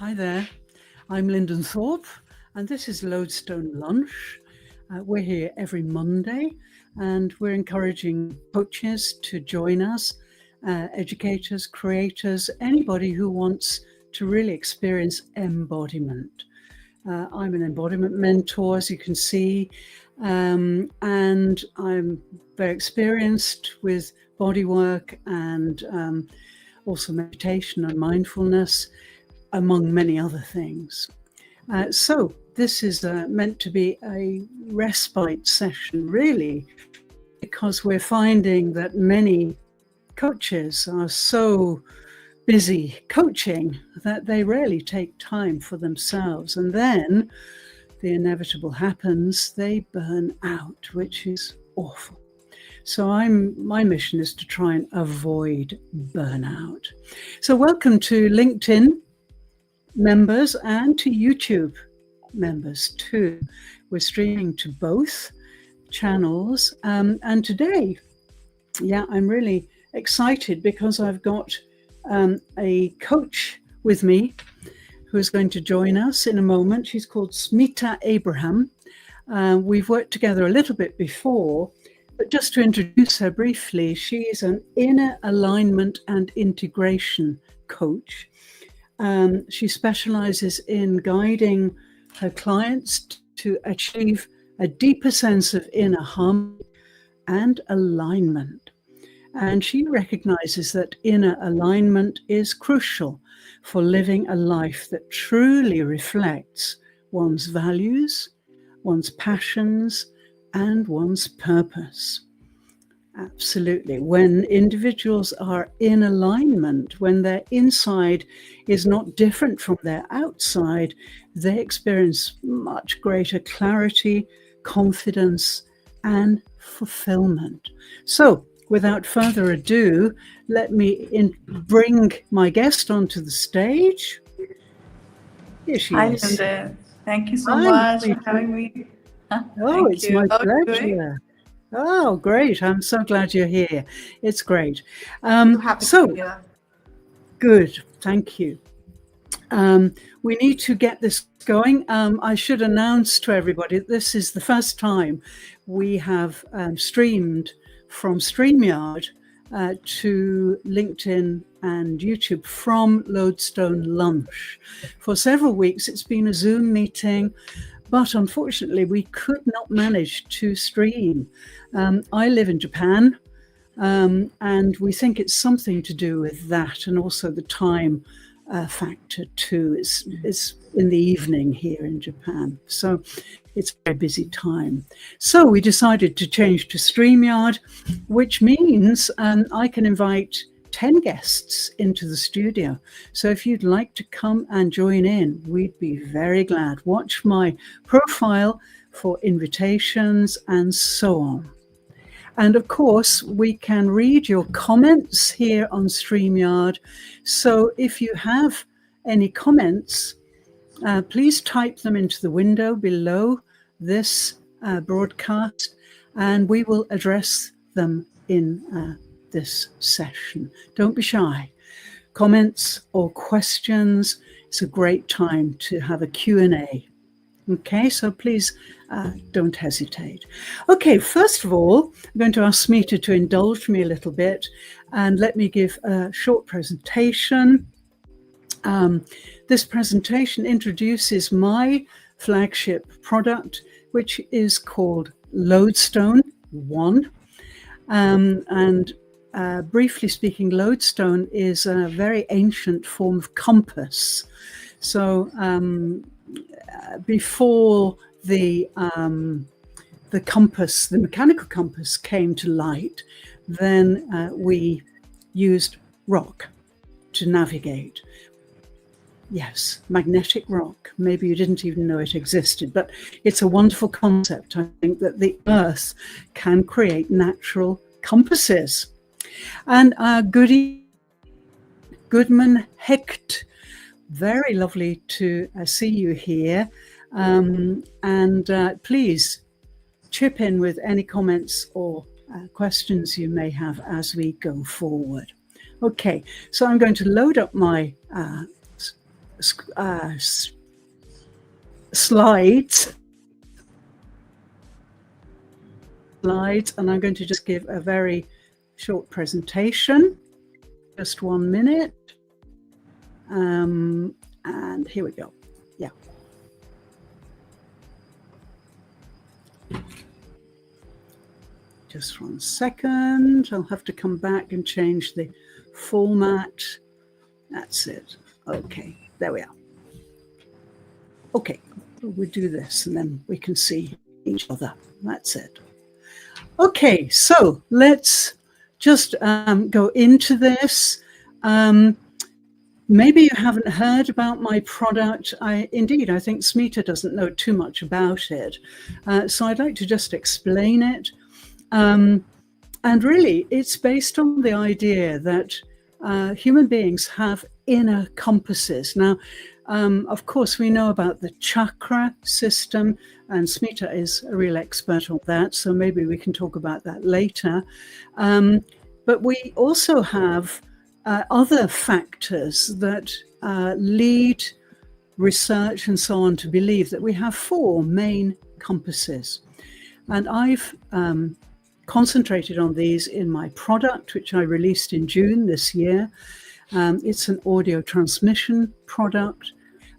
Hi there, I'm Lyndon Thorpe, and this is Lodestone Lunch. We're here every Monday, and we're encouraging coaches to join us, educators, creators, anybody who wants to really experience embodiment. I'm an embodiment mentor, as you can see, and I'm very experienced with body work and also meditation and mindfulness, among many other things. So this is meant to be a respite session, really, because we're finding that many coaches are so busy coaching that they rarely take time for themselves. And then the inevitable happens, they burn out, which is awful. So my mission is to try and avoid burnout. So welcome to LinkedIn members and to YouTube members too. We're streaming to both channels. And today, I'm really excited because I've got a coach with me who is going to join us in a moment. She's called Smita Abraham. We've worked together a little bit before, but just to introduce her briefly, she is an inner alignment and integration coach. She specializes in guiding her clients to achieve a deeper sense of inner harmony and alignment. And she recognizes that inner alignment is crucial for living a life that truly reflects one's values, one's passions, and one's purpose. Absolutely. When individuals are in alignment, when their inside is not different from their outside, they experience much greater clarity, confidence, and fulfillment. So, without further ado, let me bring my guest onto the stage. Here she is. Hi, Linda. Thank you so much for having me. Oh, it's my pleasure. Oh, great. I'm so glad you're here. It's great. Happy to be here. Good. Thank you. We need to get this going. I should announce to everybody, this is the first time we have streamed from StreamYard to LinkedIn and YouTube from Lodestone Lunch. For several weeks, it's been a Zoom meeting, but unfortunately, we could not manage to stream. I live in Japan, and we think it's something to do with that, and also the time factor too. It's in the evening here in Japan, so it's a very busy time. So we decided to change to StreamYard, which means I can invite 10 guests into the studio. So if you'd like to come and join in, we'd be very glad. Watch my profile for invitations and so on. And of course, we can read your comments here on StreamYard. So if you have any comments, please type them into the window below this broadcast, and we will address them in this session. Don't be shy. Comments or questions, it's a great time to have a Q&A. Okay, so please don't hesitate. Okay, first of all, I'm going to ask Smita to indulge me a little bit and let me give a short presentation. This presentation introduces my flagship product, which is called Lodestone One. Briefly speaking, Lodestone is a very ancient form of compass. So before the compass, the mechanical compass came to light, then we used rock to navigate. Yes, magnetic rock. Maybe you didn't even know it existed, but it's a wonderful concept. I think that the Earth can create natural compasses. And Goodman Hecht, very lovely to see you here. Please chip in with any comments or questions you may have as we go forward. Okay, so I'm going to load up my slides, and I'm going to just give a very short presentation. Just 1 minute. And here we go. Yeah. Just 1 second. I'll have to come back and change the format. That's it. Okay, there we are. Okay, we'll do this and then we can see each other. That's it. Okay, so let's just go into this. Maybe you haven't heard about my product. Indeed, I think Smita doesn't know too much about it. So I'd like to just explain it. And really, it's based on the idea that human beings have inner compasses. Now, of course, we know about the chakra system, and Smita is a real expert on that, so maybe we can talk about that later. But we also have other factors that lead research and so on to believe that we have 4 main compasses. And I've concentrated on these in my product, which I released in June this year. It's an audio transmission product,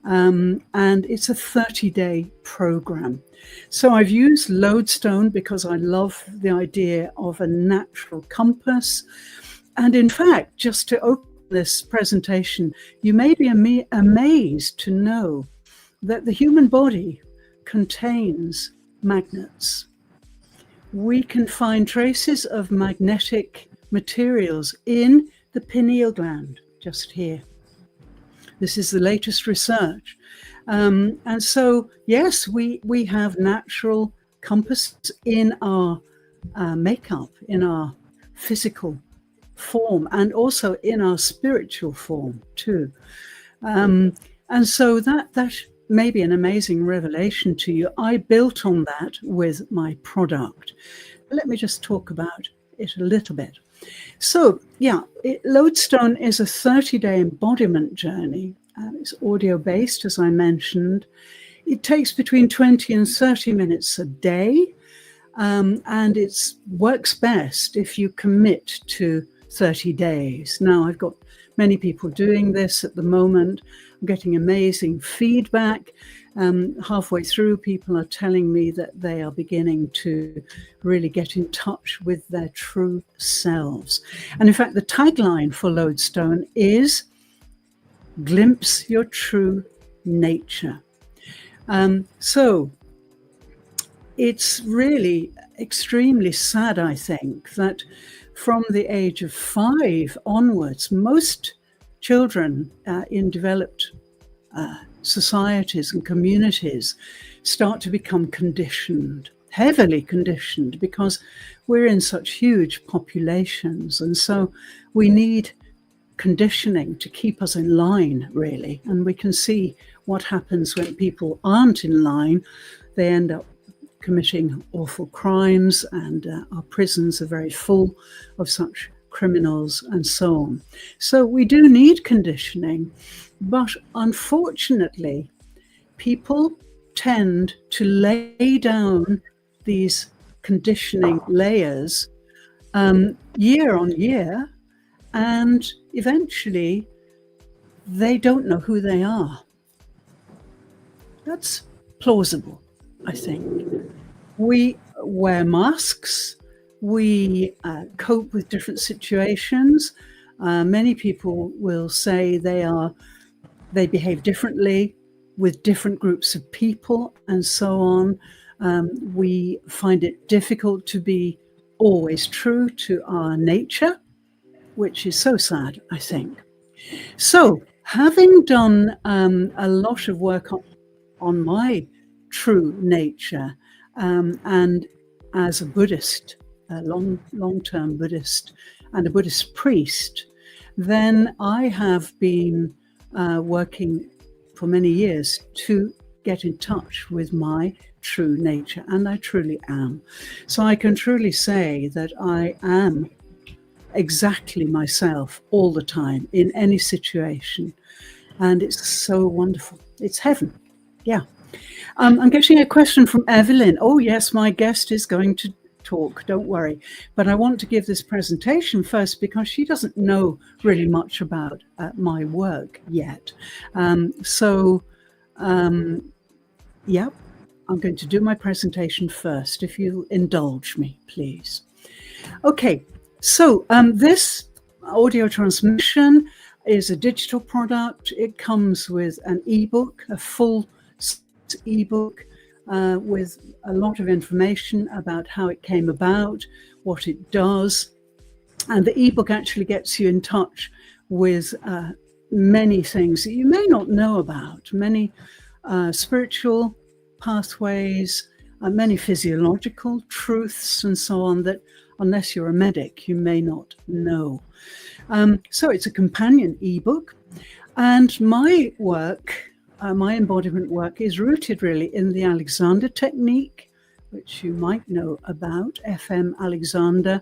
and it's a 30-day program. So I've used Lodestone because I love the idea of a natural compass. And in fact, just to open this presentation, you may be amazed to know that the human body contains magnets. We can find traces of magnetic materials in the pineal gland, just here. This is the latest research. And so, yes, we have natural compasses in our makeup, in our physical form, and also in our spiritual form too. And so that may be an amazing revelation to you. I built on that with my product. Let me just talk about it a little bit. So yeah, Lodestone is a 30-day embodiment journey. It's audio-based, as I mentioned. It takes between 20 and 30 minutes a day, and it works best if you commit to 30 days. Now, I've got many people doing this at the moment. I'm getting amazing feedback. Halfway through, people are telling me that they are beginning to really get in touch with their true selves. And in fact, the tagline for Lodestone is "Glimpse your true nature." So it's really extremely sad, I think, that from the age of 5 onwards, most children in developed societies and communities start to become conditioned, heavily conditioned, because we're in such huge populations. And so we need conditioning to keep us in line, really. And we can see what happens when people aren't in line. They end up committing awful crimes, and our prisons are very full of such criminals and so on. So we do need conditioning, but unfortunately, people tend to lay down these conditioning layers year on year, and eventually they don't know who they are. That's plausible, I think. We wear masks, we cope with different situations. Many people will say they behave differently with different groups of people and so on. We find it difficult to be always true to our nature, which is so sad, I think. So having done a lot of work on my true nature, and as a Buddhist, a long-term Buddhist and a Buddhist priest, then I have been working for many years to get in touch with my true nature, and I truly am. So I can truly say that I am exactly myself all the time in any situation. and it's so wonderful. It's heaven. Yeah. I'm getting a question from Evelyn. Oh, yes, my guest is going to talk. Don't worry. But I want to give this presentation first because she doesn't know really much about my work yet. Yeah, I'm going to do my presentation first, if you'll indulge me, please. Okay, so this audio transmission is a digital product. It comes with an ebook, a full ebook with a lot of information about how it came about, what it does. And the ebook actually gets you in touch with many things that you may not know about, many spiritual pathways, many physiological truths and so on that, unless you're a medic, you may not know. So it's a companion ebook. And my work, my embodiment work, is rooted really in the Alexander technique, which you might know about. F.M. Alexander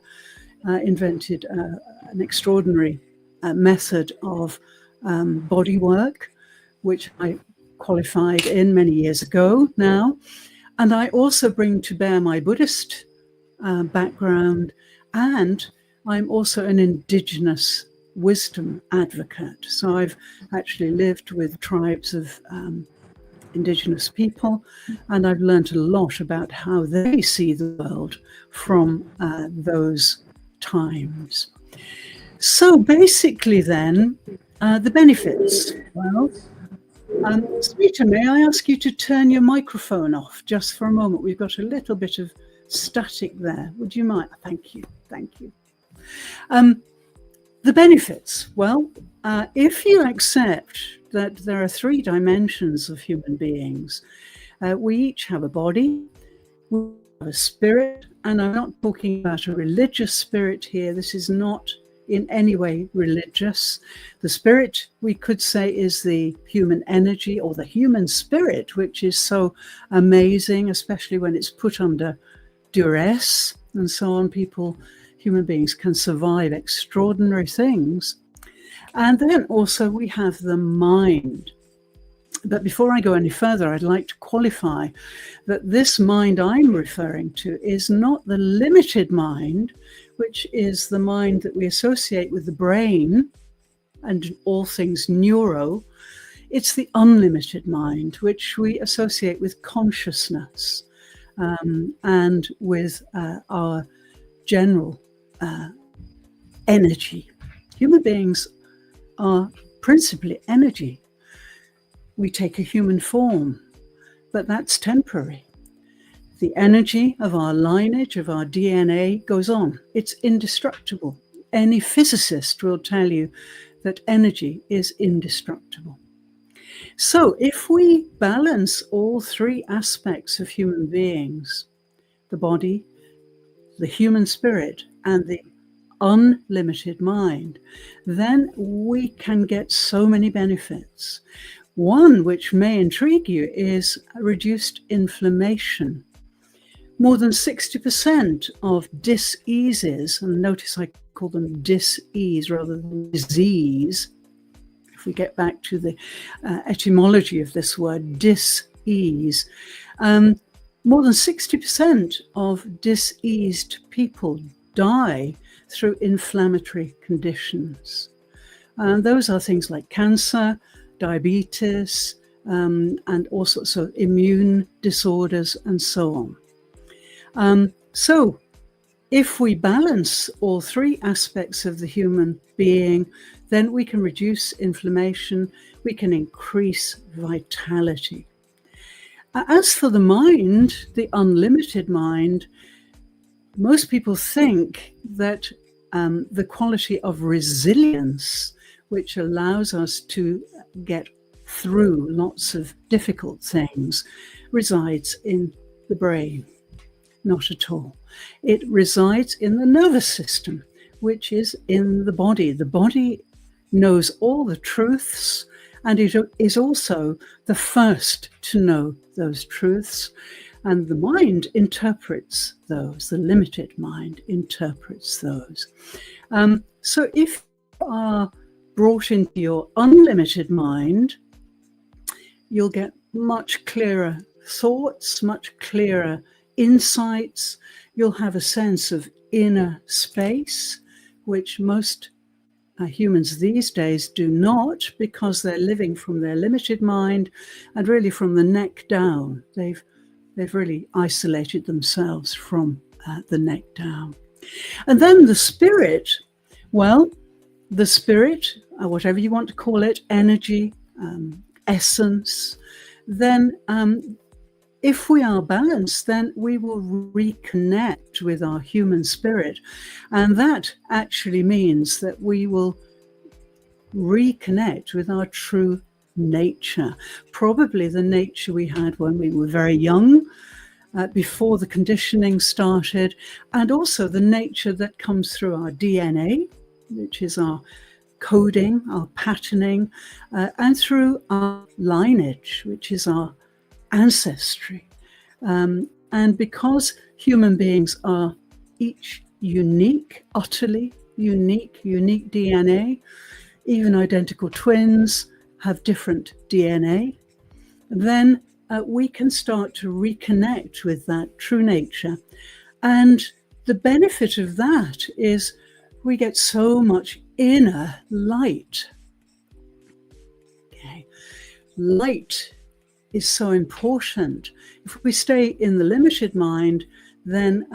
invented an extraordinary method of body work, which I qualified in many years ago now. And I also bring to bear my Buddhist background, and I'm also an indigenous wisdom advocate. So I've actually lived with tribes of indigenous people, and I've learned a lot about how they see the world from those times. So basically then, the benefits. Well, Smita, may I ask you to turn your microphone off just for a moment? We've got a little bit of static there. Would you mind? Thank you. Thank you. The benefits. Well, if you accept that there are 3 dimensions of human beings, we each have a body, we have a spirit, and I'm not talking about a religious spirit here. This is not in any way religious. The spirit, we could say, is the human energy or the human spirit, which is so amazing, especially when it's put under duress and so on. Human beings can survive extraordinary things. And then also we have the mind. But before I go any further, I'd like to qualify that this mind I'm referring to is not the limited mind, which is the mind that we associate with the brain and all things neuro. It's the unlimited mind, which we associate with consciousness and with our general energy. Human beings are principally energy. We take a human form, but that's temporary. The energy of our lineage, of our DNA goes on. It's indestructible. Any physicist will tell you that energy is indestructible. So if we balance all 3 aspects of human beings, the body, the human spirit, and the unlimited mind, then we can get so many benefits. One which may intrigue you is reduced inflammation. More than 60% of diseases, and notice I call them dis-ease rather than disease, if we get back to the etymology of this word, dis-ease, more than 60% of diseased people die through inflammatory conditions. And those are things like cancer, diabetes, and all sorts of immune disorders and so on. So if we balance all 3 aspects of the human being, then we can reduce inflammation, we can increase vitality. As for the mind, the unlimited mind, most people think that the quality of resilience, which allows us to get through lots of difficult things, resides in the brain. Not at all. It resides in the nervous system, which is in the body. The body knows all the truths, and it is also the first to know those truths. And the mind interprets those, the limited mind interprets those. So if you are brought into your unlimited mind, you'll get much clearer thoughts, much clearer insights. You'll have a sense of inner space, which most humans these days do not, because they're living from their limited mind and really from the neck down. They've really isolated themselves from the neck down. And then the spirit, well, the spirit, whatever you want to call it, energy, essence, then if we are balanced, then we will reconnect with our human spirit. And that actually means that we will reconnect with our true nature, probably the nature we had when we were very young, before the conditioning started, and also the nature that comes through our DNA, which is our coding, our patterning, and through our lineage, which is our ancestry. And because human beings are each unique, utterly unique DNA, even identical twins have different DNA, then we can start to reconnect with that true nature. And the benefit of that is we get so much inner light. Okay. Light is so important. If we stay in the limited mind, then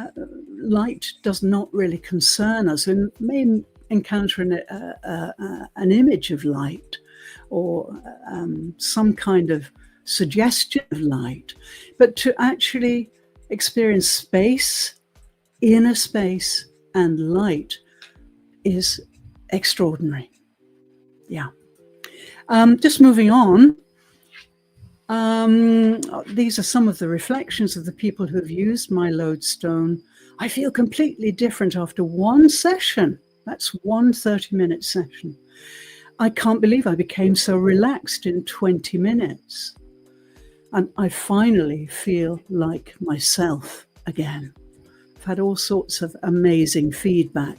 light does not really concern us. We may encounter an image of light or some kind of suggestion of light, but to actually experience space, inner space, and light is extraordinary. Yeah. Just moving on. These are some of the reflections of the people who have used my Lodestone. I feel completely different after one session. That's one 30-minute session. I can't believe I became so relaxed in 20 minutes. And I finally feel like myself again. I've had all sorts of amazing feedback.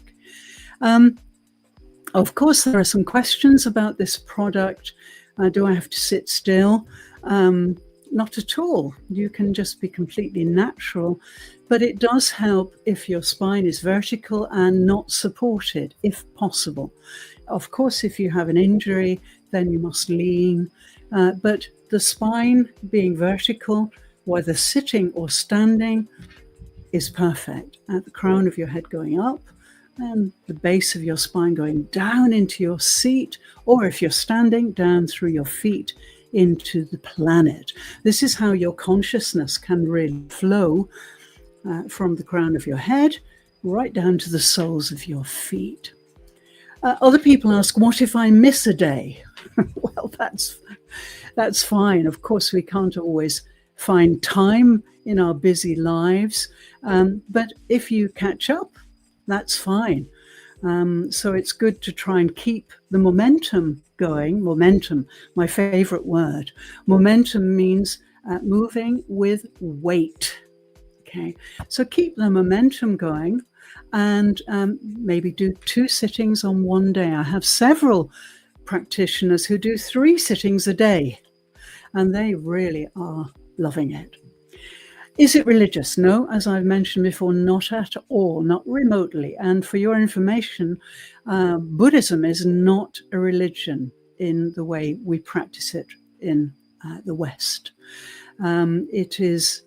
Of course, there are some questions about this product. Do I have to sit still? Not at all. You can just be completely natural, but it does help if your spine is vertical and not supported, if possible. Of course, if you have an injury, then you must lean, but the spine being vertical, whether sitting or standing, is perfect. At the crown of your head going up and the base of your spine going down into your seat, or if you're standing, down through your feet into the planet. This is how your consciousness can really flow from the crown of your head right down to the soles of your feet. Other people ask, what if I miss a day? Well, that's fine. Of course, we can't always find time in our busy lives, but if you catch up, that's fine. So it's good to try and keep the momentum going. Momentum, my favorite word. Momentum means moving with weight. Okay, so keep the momentum going and maybe do 2 sittings on one day. I have several practitioners who do 3 sittings a day, and they really are loving it. Is it religious? No, as I've mentioned before, not at all, not remotely. And for your information, Buddhism is not a religion in the way we practice it in the West. It is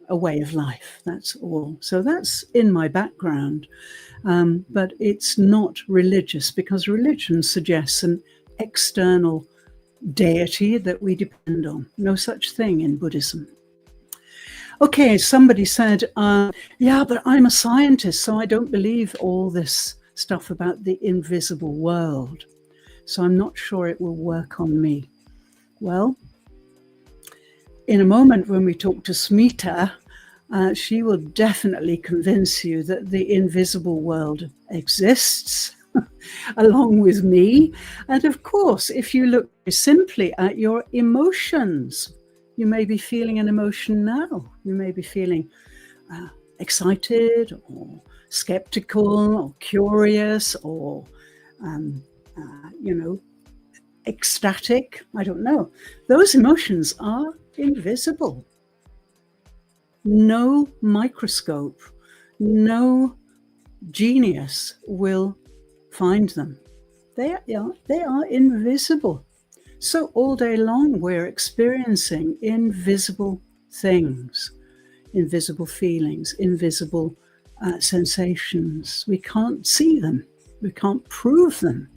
a way of life, that's all. So that's in my background, but it's not religious, because religion suggests an external deity that we depend on. No such thing in Buddhism. Okay, somebody said, yeah, but I'm a scientist, so I don't believe all this stuff about the invisible world. So I'm not sure it will work on me. Well, in a moment when we talk to Smita, she will definitely convince you that the invisible world exists along with me. And of course, if you look simply at your emotions, you may be feeling an emotion now. You may be feeling excited or skeptical or curious or, ecstatic, I don't know. Those emotions are invisible. No microscope, no genius will find them. They are invisible. So all day long, we're experiencing invisible things, invisible feelings, invisible sensations. We can't see them. We can't prove them.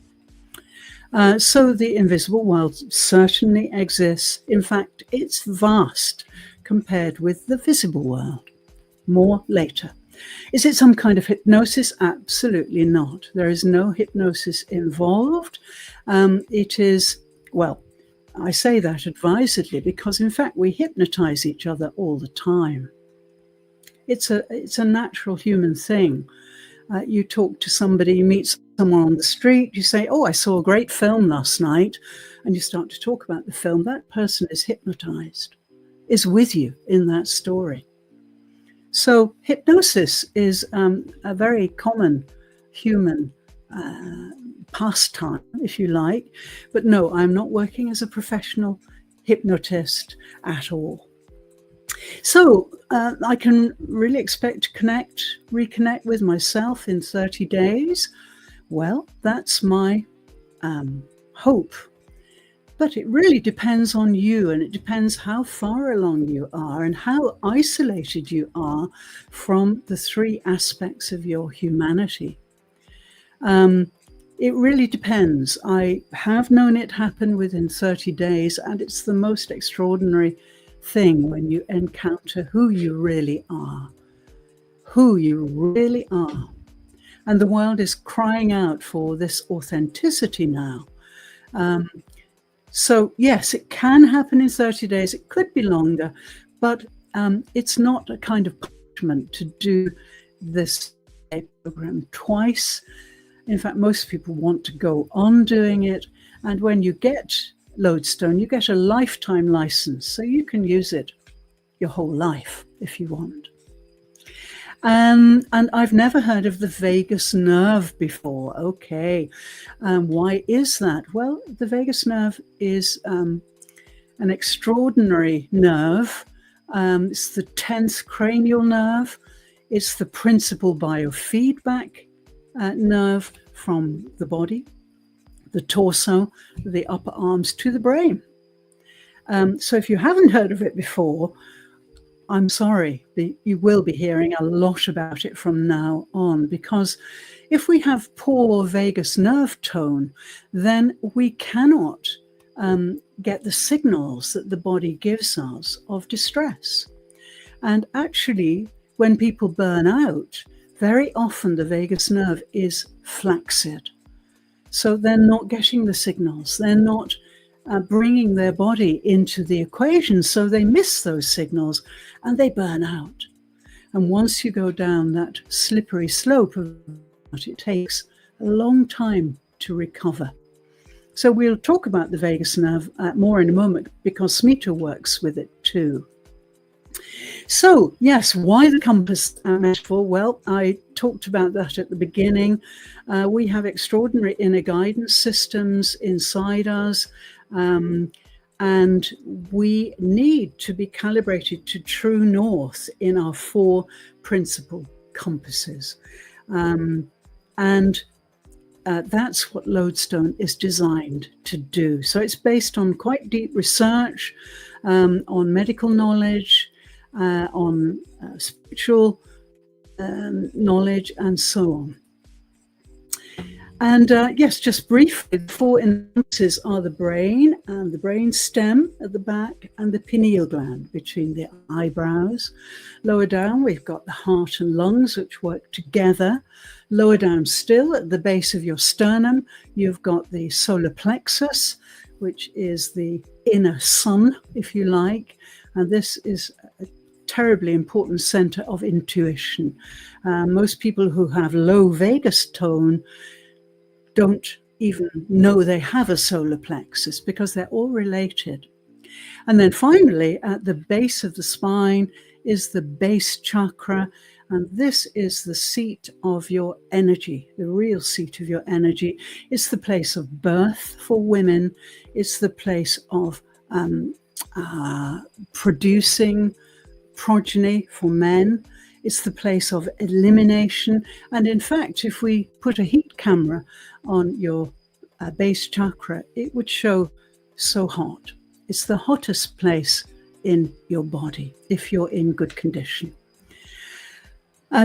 So the invisible world certainly exists. In fact, it's vast compared with the visible world. More later. Is it some kind of hypnosis? Absolutely not. There is no hypnosis involved. It is, well, I say that advisedly because, in fact, we hypnotize each other all the time. It's a natural human thing. You talk to somebody, you meet someone on the street, you say, oh, I saw a great film last night, and you start to talk about the film. That person is hypnotized, is with you in that story. So hypnosis is a very common human pastime, if you like. But no, I'm not working as a professional hypnotist at all. So I can really expect to reconnect with myself in 30 days. Well, that's my hope. But it really depends on you, and it depends how far along you are and how isolated you are from the three aspects of your humanity. It really depends. I have known it happen within 30 days, and it's the most extraordinary thing when you encounter who you really are. Who you really are. And the world is crying out for this authenticity now. So yes, it can happen in 30 days. It could be longer, but it's not a kind of punishment to do this program twice. In fact, most people want to go on doing it. And when you get Lodestone, you get a lifetime license. So you can use it your whole life if you want. And I've never heard of the vagus nerve before. Okay. Why is that? Well, the vagus nerve is an extraordinary nerve. It's the 10th cranial nerve. It's the principal biofeedback nerve from the body, the torso, the upper arms to the brain. So if you haven't heard of it before, I'm sorry, you will be hearing a lot about it from now on, because if we have poor vagus nerve tone, then we cannot get the signals that the body gives us of distress. And actually, when people burn out, very often the vagus nerve is flaccid. So they're not getting the signals. They're not bringing their body into the equation. So they miss those signals and they burn out. And once you go down that slippery slope, it takes a long time to recover. So we'll talk about the vagus nerve more in a moment, because Smita works with it too. So yes, why the compass metaphor? Well, I talked about that at the beginning. We have extraordinary inner guidance systems inside us, and we need to be calibrated to true north in our 4 principal compasses. That's what Lodestone is designed to do. So it's based on quite deep research, on medical knowledge, on spiritual knowledge, and so on. And yes, just briefly, the 4 impulses are the brain and the brain stem at the back and the pineal gland between the eyebrows. Lower down, we've got the heart and lungs, which work together. Lower down still, at the base of your sternum, you've got the solar plexus, which is the inner sun, if you like. And this is a terribly important center of intuition. Most people who have low vagus tone don't even know they have a solar plexus, because they're all related. And then finally, at the base of the spine is the base chakra, And this is the seat of your energy, the real seat of your energy. It's the place of birth for women. It's the place of producing progeny for men. It's the place of elimination. And in fact, if we put a heat camera on your base chakra, it would show so hot. It's the hottest place in your body if you're in good condition.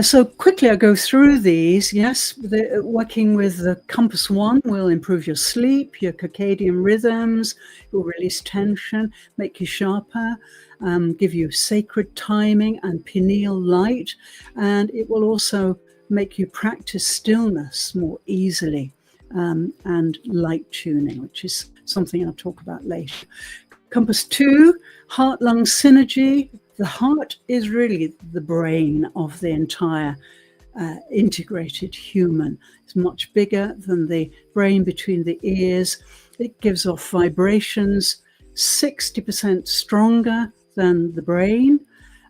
So quickly I go through these. Yes, working with the Compass 1 will improve your sleep, your circadian rhythms, it will release tension, make you sharper, give you sacred timing and pineal light, and it will also make you practice stillness more easily, and light tuning, which is something I'll talk about later. Compass 2, heart-lung synergy. The heart is really the brain of the entire integrated human. It's much bigger than the brain between the ears. It gives off vibrations 60% stronger than the brain.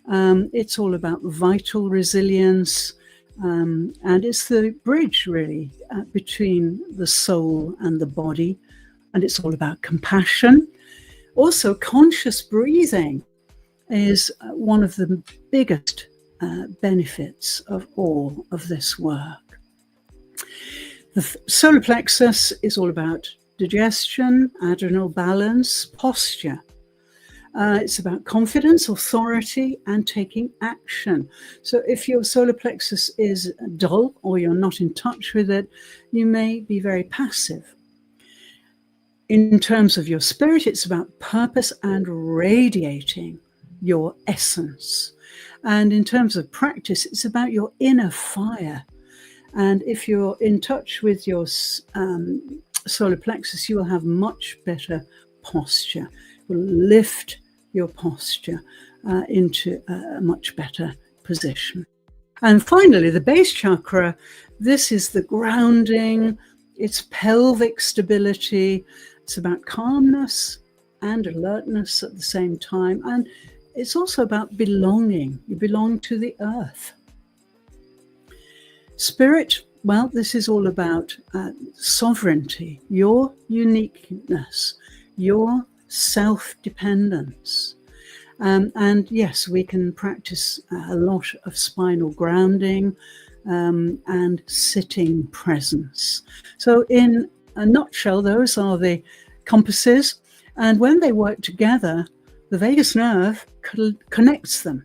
It's all about vital resilience, and it's the bridge really between the soul and the body. And it's all about compassion. Also, conscious breathing is one of the biggest benefits of all of this work. The solar plexus is all about digestion, adrenal balance, posture. It's about confidence, authority, and taking action. So if your solar plexus is dull or you're not in touch with it, you may be very passive. In terms of your spirit, it's about purpose and radiating your essence. And in terms of practice, it's about your inner fire. And if you're in touch with your solar plexus, you will have much better posture. It will lift your posture into a much better position. And finally, the base chakra, this is the grounding, it's pelvic stability, it's about calmness and alertness at the same time. And it's also about belonging. You belong to the earth. Spirit, well, this is all about sovereignty, your uniqueness, your self-dependence. And yes, we can practice a lot of spinal grounding and sitting presence. So in a nutshell, those are the compasses. And when they work together, the vagus nerve connects them.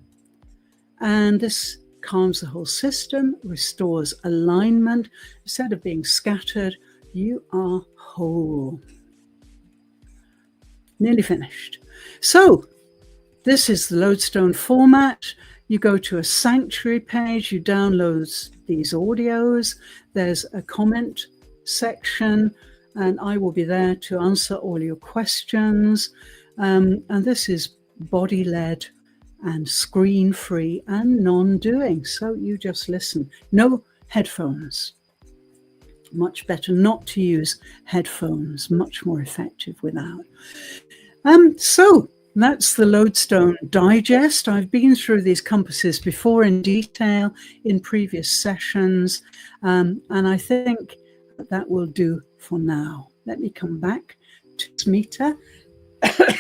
And this calms the whole system, restores alignment. Instead of being scattered, you are whole. Nearly finished. So this is the Lodestone format. You go to a sanctuary page, you download these audios. There's a comment section, and I will be there to answer all your questions. And this is body-led and screen-free and non-doing. So you just listen. No headphones. Much better not to use headphones. Much more effective without. So that's the Lodestone Digest. I've been through these compasses before in detail in previous sessions, and I think that will do for now. Let me come back to Smita.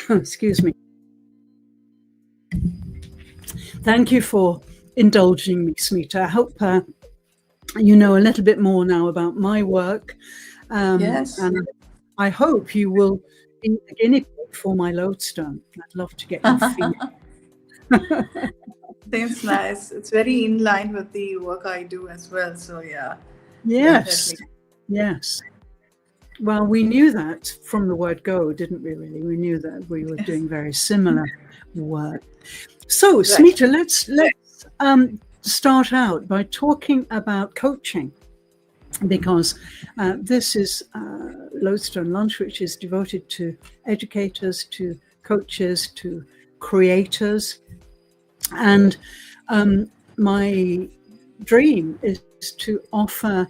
Excuse me. Thank you for indulging me, Smita. I hope you know a little bit more now about my work. Yes. And I hope you will be the guinea pig for my Lodestone. I'd love to get your feedback. Seems nice. It's very in line with the work I do as well. So yeah. Yes. Definitely. Yes. Well, we knew that from the word go, didn't we, really? We knew that we were doing very similar work. So, right. Smita, let's start out by talking about coaching, because this is Lodestone Lunch, which is devoted to educators, to coaches, to creators. And my dream is to offer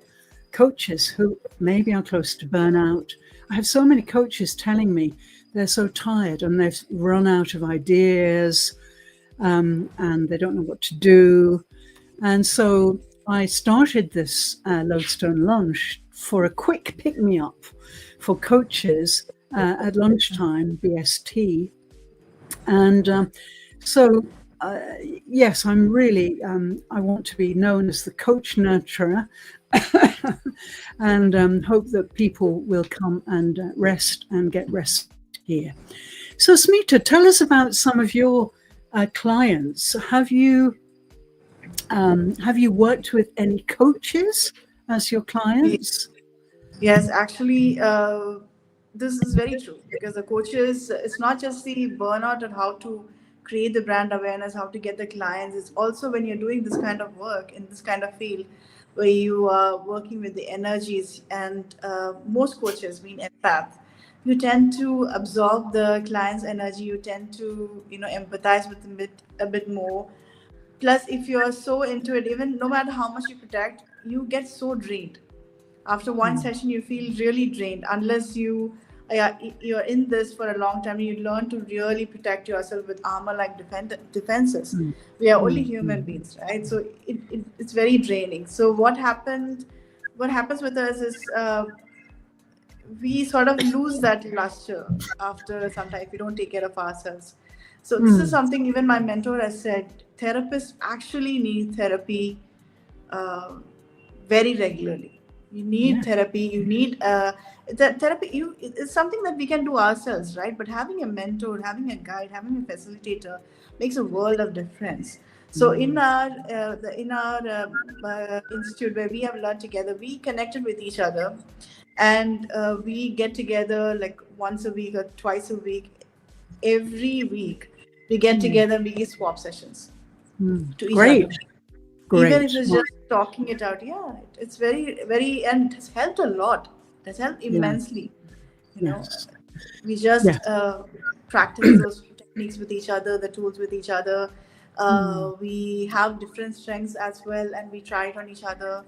coaches who maybe are close to burnout. I have so many coaches telling me they're so tired and they've run out of ideas, and they don't know what to do. And so I started this Lodestone Lunch for a quick pick-me-up for coaches at lunchtime, BST. And so, yes, I'm really, I want to be known as the coach nurturer and hope that people will come and rest and get rest here. So, Smita, tell us about some of your clients. Have you worked with any coaches as your clients? Yes, actually, this is very true because the coaches, it's not just the burnout and how to create the brand awareness, how to get the clients. It's also when you're doing this kind of work in this kind of field where you are working with the energies, and most coaches being empath, you tend to absorb the client's energy, you tend to, empathize with them a bit more. Plus, if you're so into it, even no matter how much you protect, you get so drained after one session. You feel really drained unless you're in this for a long time. You learn to really protect yourself with armor like defenses. Mm, We are only mm, human mm, beings, right? So it's very draining. So what happens with us is we sort of lose that luster after some time if we don't take care of ourselves. So this is mm. something even my mentor has said, therapists actually need therapy uh, very regularly. You need Yeah. therapy. You need therapy. It's something that we can do ourselves, right? But having a mentor, having a guide, having a facilitator makes a world of difference. So in Mm, our institute where we have learned together, we connected with each other, and we get together like once a week or twice a week. Every week we get mm, together and we give swap sessions mm. to each other, Great, even if great. it's just talking it out. Yeah, it's very, and it's helped a lot. It's helped Yeah, immensely. you know yes, we yes. just practice those techniques with each other, the tools with each other. Mm, We have different strengths as well, and we try it on each other,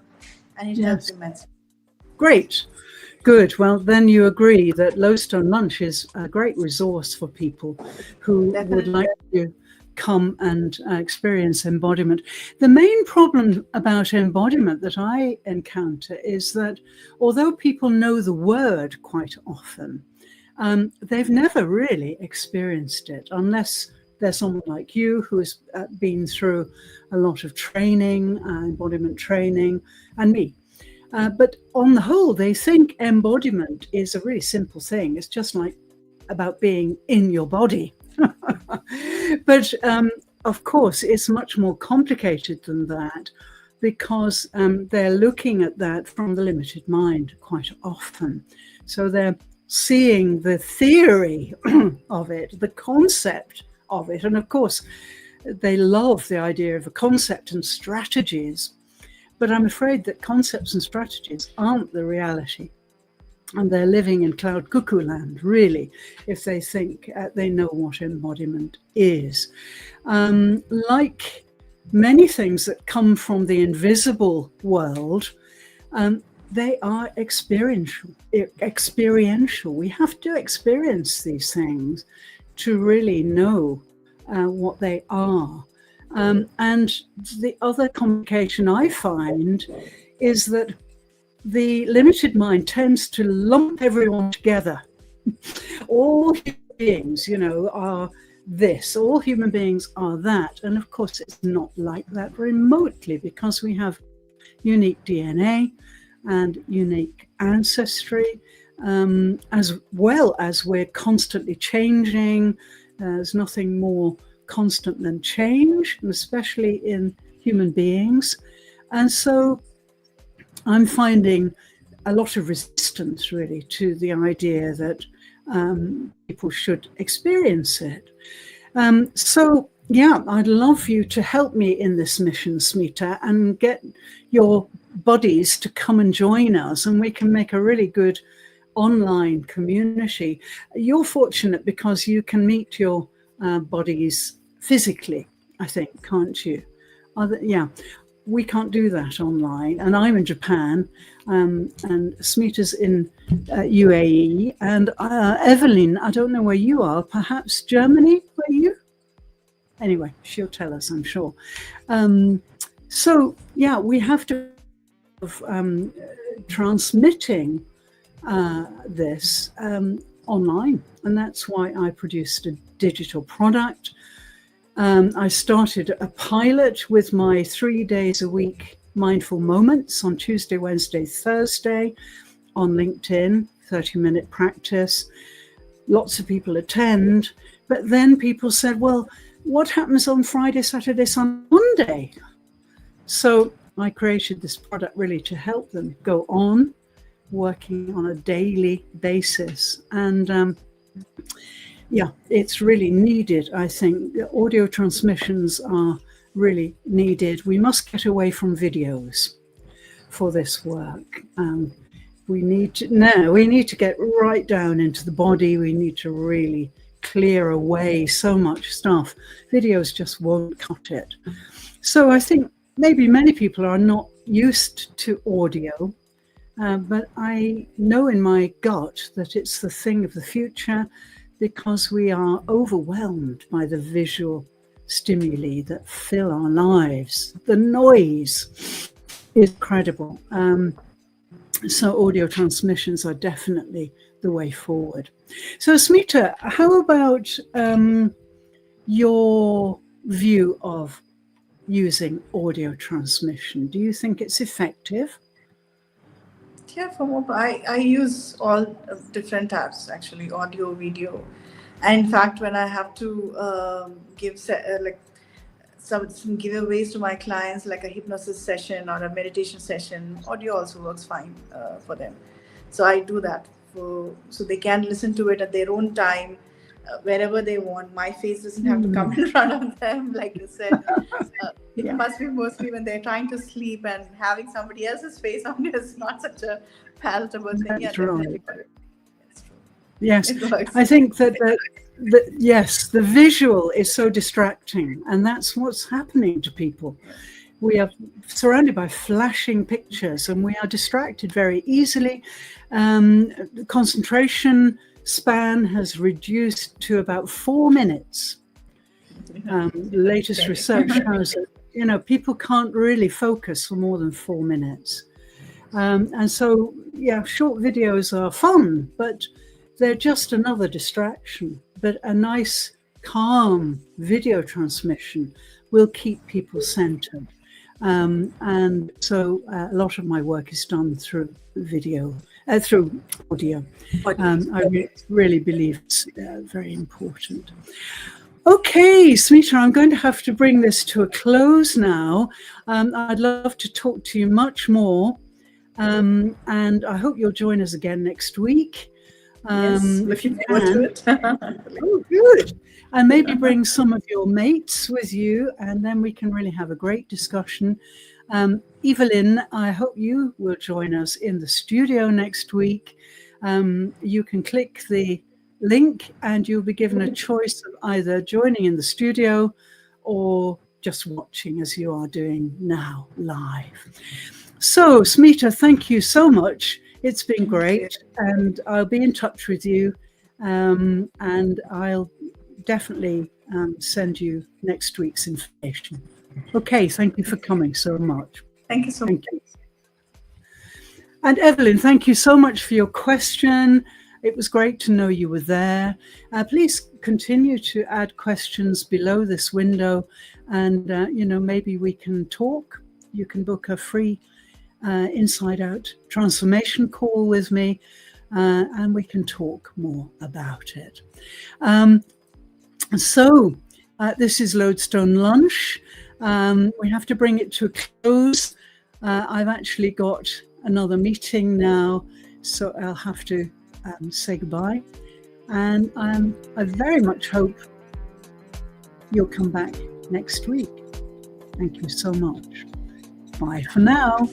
and it helps yes, immensely. great. Good. Well, then you agree that Lodestone Lunch is a great resource for people who would Definitely. like to come and experience embodiment. The main problem about embodiment that I encounter is that although people know the word quite often, they've never really experienced it unless there's someone like you who has been through a lot of training, embodiment training, and me. But on the whole, they think embodiment is a really simple thing. It's just like about being in your body. But of course, it's much more complicated than that because they're looking at that from the limited mind quite often. So they're seeing the theory of it, the concept of it. And of course, they love the idea of a concept and strategies. But I'm afraid that concepts and strategies aren't the reality. And they're living in cloud cuckoo land, really, if they think they know what embodiment is. Like many things that come from the invisible world, they are experiential. We have to experience these things to really know what they are. And the other complication I find is that the limited mind tends to lump everyone together. All human beings, are this, all human beings are that. And of course, it's not like that remotely because we have unique DNA and unique ancestry, as well as we're constantly changing. There's nothing more constant than change, and especially in human beings. And so I'm finding a lot of resistance really to the idea that people should experience it. So yeah, I'd love you to help me in this mission, Smita, and get your bodies to come and join us, and we can make a really good online community. You're fortunate because you can meet your bodies physically, I think, can't you? Yeah, we can't do that online. And I'm in Japan, and Smita's in UAE, and Evelyn, I don't know where you are, perhaps Germany, were you? Anyway, she'll tell us, I'm sure. So, yeah, we have to transmitting this online, and that's why I produced a digital product. I started a pilot with my 3 days a week mindful moments on Tuesday, Wednesday, Thursday on LinkedIn, 30-minute practice. Lots of people attend, but then people said, well, what happens on Friday, Saturday, Sunday, Monday? So I created this product really to help them go on working on a daily basis. And yeah, it's really needed. I think the audio transmissions are really needed. We must get away from videos for this work. We need to get right down into the body. We need to really clear away so much stuff. Videos just won't cut it. So I think maybe many people are not used to audio, but I know in my gut that it's the thing of the future, because we are overwhelmed by the visual stimuli that fill our lives. The noise is incredible. So audio transmissions are definitely the way forward. So Smita, how about your view of using audio transmission? Do you think it's effective? Yeah, I use all different types, actually, audio, video. And in fact, when I have to give like some giveaways to my clients, like a hypnosis session or a meditation session, audio also works fine for them. So I do that so they can listen to it at their own time, wherever they want. My face doesn't have to come in front of them, like you said. It must be mostly when they're trying to sleep, and having somebody else's face on it is not such a palatable thing. That's right. It's true. Yes, It works. I think that yes, the visual is so distracting, and that's what's happening to people. We are surrounded by flashing pictures, and we are distracted very easily. The concentration span has reduced to about 4 minutes. The latest research shows that people can't really focus for more than 4 minutes. And so, yeah, short videos are fun, but they're just another distraction. But a nice, calm video transmission will keep people centered. And so a lot of my work is done through video, through audio. I really believe it's very important. Okay, Smita, I'm going to have to bring this to a close now. I'd love to talk to you much more. And I hope you'll join us again next week. Yes, If you forward to can. it. Oh, good. And maybe bring some of your mates with you, and then we can really have a great discussion. Evelyn, I hope you will join us in the studio next week. You can click the link and you'll be given a choice of either joining in the studio or just watching as you are doing now live. So, Smita, thank you so much. It's been great, and I'll be in touch with you, and I'll definitely send you next week's information. Okay, thank you for coming so much. Thank you so much. And Evelyn, thank you so much for your question. It was great to know you were there. Please continue to add questions below this window, and maybe we can talk. You can book a free Inside Out transformation call with me, and we can talk more about it. So this is Lodestone Lunch. We have to bring it to a close. I've actually got another meeting now, so I'll have to say goodbye. And I very much hope you'll come back next week. Thank you so much. Bye for now.